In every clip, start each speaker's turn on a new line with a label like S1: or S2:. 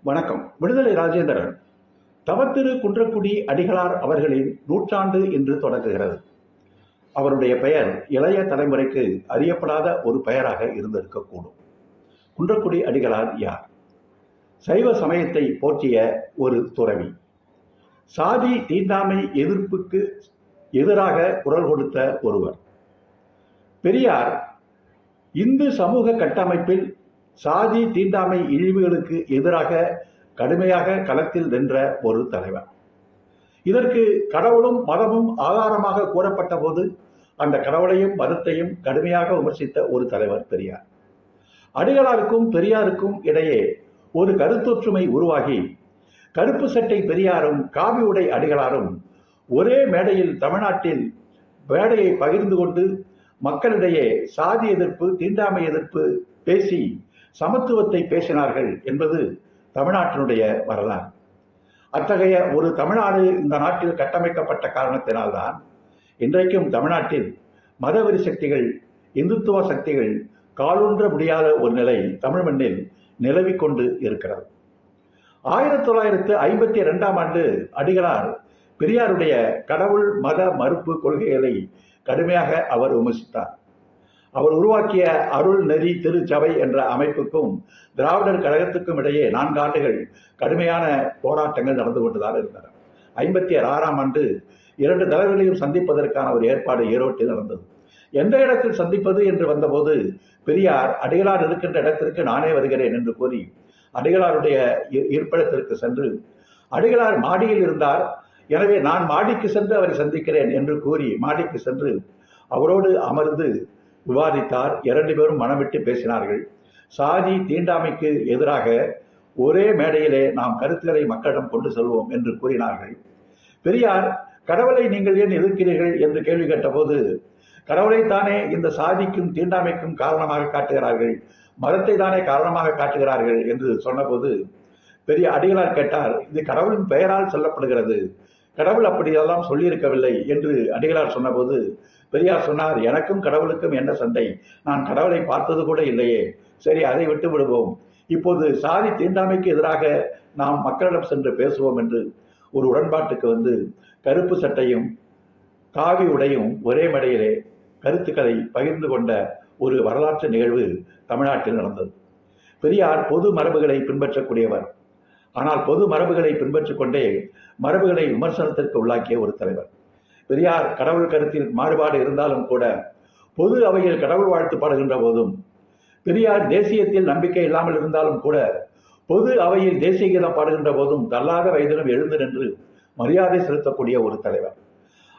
S1: வணக்கம். விடுதலை ராஜேந்திரன். தவத்திரு குன்றக்குடி அடிகளார் அவர்களின் நூற்றாண்டு என்று தொடங்குகிறது. அவருடைய பெயர் இளைய தலைமுறைக்கு அறியப்படாத ஒரு பெயராக இருந்திருக்கக்கூடும். குன்றக்குடி அடிகளார் யார்? சைவ சமயத்தை போற்றிய ஒரு துறவி. சாதி தீண்டாமை எதிர்ப்புக்கு எதிராக குரல் கொடுத்த ஒருவர். பெரியார் இந்து சமூக கட்டமைப்பில் சாதி தீண்டாமை இழிவுகளுக்கு எதிராக கடுமையாக களத்தில் நின்ற ஒரு தலைவர். இதற்கு கடவுளும் மதமும் ஆதாரமாக கூறப்பட்ட போது அந்த கடவுளையும் மதத்தையும் கடுமையாக விமர்சித்த ஒரு தலைவர் பெரியார். அடிகளாருக்கும் பெரியாருக்கும் இடையே ஒரு கருத்தொற்றுமை உருவாகி கருப்பு சட்டை பெரியாரும் காவி உடை அடிகளாரும் ஒரே மேடையில் தமிழ்நாட்டில் மேடையை பகிர்ந்து கொண்டு மக்களிடையே சாதி எதிர்ப்பு தீண்டாமை எதிர்ப்பு பேசி சமத்துவத்தை பேசினார்கள் என்பது தமிழ்நாட்டினுடைய வரலாறு. அத்தகைய ஒரு தமிழ்நாடு இந்த நாட்டில் கட்டமைக்கப்பட்ட காரணத்தினால்தான் இன்றைக்கும் தமிழ்நாட்டில் மதவெறி சக்திகள் இந்துத்துவ சக்திகள் காலூன்ற முடியாத ஒரு நிலை தமிழ் மண்ணில் நிலவிக் கொண்டு இருக்கிறது. 1952 அடிகளார் பெரியாருடைய கடவுள் மத மறுப்பு கொள்கைகளை கடுமையாக அவர் விமர்சித்தார். அவர் உருவாக்கிய அருள் நெறி திருச்சபை என்ற அமைப்புக்கும் திராவிடர் கழகத்துக்கும் இடையே 4 ஆண்டுகள் கடுமையான போராட்டங்கள் நடந்து கொண்டுதான் இருந்தன. 1956 2 தலைவர்களையும் சந்திப்பதற்கான ஒரு ஏற்பாடு ஈரோட்டில் நடந்தது. எந்த இடத்தில் சந்திப்பது என்று வந்தபோது பெரியார் அடிகளார் இருக்கின்ற இடத்திற்கு நானே வருகிறேன் என்று கூறி அடிகளாருடைய இருப்பிடத்திற்கு சென்று, அடிகளார் மாடியில் இருந்தார், எனவே நான் மாடிக்கு சென்று அவரை சந்திக்கிறேன் என்று கூறி மாடிக்கு சென்று அவரோடு அமர்ந்து விவாதித்தார். 2 பேரும் மனமிட்டு பேசினார்கள். சாதி தீண்டாமைக்கு எதிராக ஒரே மேடையிலே நாம் கருத்துக்களை மக்களிடம் கொண்டு செல்வோம் என்று கூறினார்கள். பெரியார் கடவுளை நீங்கள் ஏன் எதிர்க்கிறீர்கள் என்று கேள்வி கேட்டபோது, கடவுளைத்தானே இந்த சாதிக்கும் தீண்டாமைக்கும் காரணமாக காட்டுகிறார்கள், மதத்தை தானே காரணமாக காட்டுகிறார்கள் என்று சொன்னபோது பெரிய அடிகளார் கேட்டார், இது கடவுளின் பெயரால் சொல்லப்படுகிறது, கடவுள் அப்படியெல்லாம் சொல்லியிருக்கவில்லை என்று அடிகளார் சொன்னபோது பெரியார் சொன்னார், எனக்கும் கடவுளுக்கும் என்ன சண்டை, நான் கடவுளை பார்த்தது கூட இல்லையே, சரி அதை விட்டு விடுவோம், இப்போது சாதி தீண்டாமைக்கு எதிராக நாம் மக்களிடம் சென்று பேசுவோம் என்று ஒரு உடன்பாட்டுக்கு வந்து கருப்பு சட்டையும் காவி உடையும் ஒரே மேடையிலே கருத்துக்களை பகிர்ந்து கொண்ட ஒரு வரலாற்று நிகழ்வு தமிழ்நாட்டில் நடந்தது. பெரியார் பொது மரபுகளை பின்பற்றக்கூடியவர். ஆனால் பொது மரபுகளை பின்பற்றிக் கொண்டே மரபுகளை விமர்சனத்திற்கு உள்ளாக்கிய ஒரு தலைவர். பெரியார் கடவுள் கருத்தில் மாறுபாடு இருந்தாலும் கூட பொது அவையில் கடவுள் வாழ்த்து பாடுகின்ற போதும், பெரியார் தேசியத்தில் நம்பிக்கை இல்லாமல் இருந்தாலும் கூட பொது அவையில் தேசிய கீதம் பாடுகின்ற போதும் தள்ளாத வயதிலும் எழுந்து நின்று மரியாதை செலுத்தக்கூடிய ஒரு தலைவர்.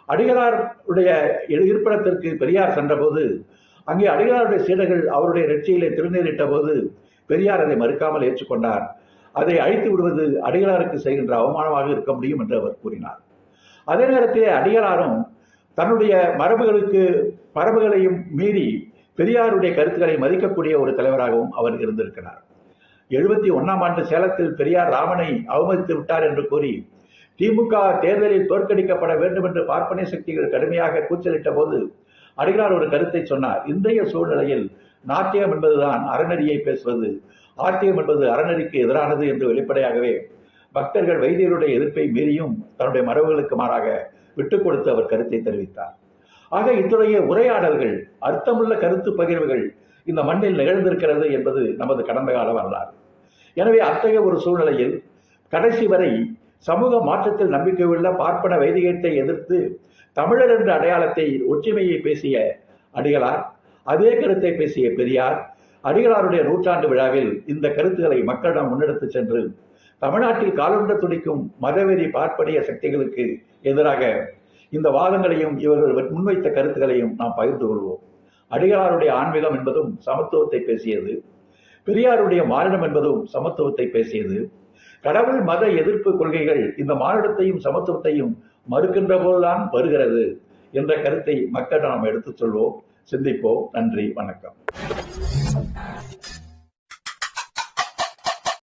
S1: அடிகளாருடைய இருப்பிடத்திற்கு பெரியார் சென்றபோது அங்கே அடிகளாருடைய சீடர்கள் அவருடைய நெற்றியிலே திருநீரிட்ட போது பெரியார் அதை மறுக்காமல் ஏற்றுக்கொண்டார். அதை அழித்து விடுவது அடிகளாருக்கு செய்கின்ற அவமானமாக இருக்க முடியும் என்று அவர் கூறினார். அதே நேரத்திலே அடிகளாரும் தன்னுடைய மரபுகளையும் மீறி பெரியாருடைய கருத்துக்களை மதிக்கக்கூடிய ஒரு தலைவராகவும் அவர் இருந்திருக்கிறார். 71 சேலத்தில் பெரியார் ராமனை அவமதித்து விட்டார் என்று கூறி திமுக தேர்தலில் தோற்கடிக்கப்பட வேண்டும் என்று பார்ப்பனை சக்திகள் கடுமையாக கூச்சலிட்ட போது அடிகளார் ஒரு கருத்தை சொன்னார், இன்றைய சூழ்நிலையில் நாட்டியம் என்பதுதான் அறநெறியை பேசுவது, ஆத்தியம் என்பது அறநெறிக்கு எதிரானது என்று வெளிப்படையாகவே பக்தர்கள் வைத்தியருடைய எதிர்ப்பை மீறியும் தன்னுடைய மரபுகளுக்கு மாறாக விட்டுக் கொடுத்து அவர் கருத்தை தெரிவித்தார். ஆக இத்துடைய உரையாடல்கள், அர்த்தமுள்ள கருத்து பகிர்வுகள் இந்த மண்ணில் நிகழ்ந்திருக்கிறது என்பது நமது கடந்த கால வரலாறு. எனவே அத்தகைய ஒரு சூழ்நிலையில் கடைசி வரை சமூக மாற்றத்தில் நம்பிக்கையுள்ள பார்ப்பன வைதிகத்தை எதிர்த்து தமிழர் என்ற அடையாளத்தை ஒற்றுமையை பேசிய அடிகளார், அதே கருத்தை பேசிய பெரியார் அடிகளாருடைய நூற்றாண்டு விழாவில் இந்த கருத்துக்களை மக்களிடம் முன்னெடுத்து சென்று தமிழ்நாட்டில் காலொன்ற துடிக்கும் மதவெறி பார்ப்பனிய சக்திகளுக்கு எதிராக இந்த வாதங்களையும் இவர்கள் முன்வைத்த கருத்துக்களையும் நாம் பகிர்ந்து கொள்வோம். அடிகளாருடைய ஆன்மீகம் என்பதும் சமத்துவத்தை பேசியது, பெரியாருடைய மானிடம் என்பதும் சமத்துவத்தை பேசியது. கடவுள் மத எதிர்ப்பு கொள்கைகள் இந்த மானிடத்தையும் சமத்துவத்தையும் மறுக்கின்ற போதுதான் வருகிறது என்ற கருத்தை மக்களிடம் நாம் எடுத்துச் சொல்வோம், சிந்திப்போம். நன்றி, வணக்கம்.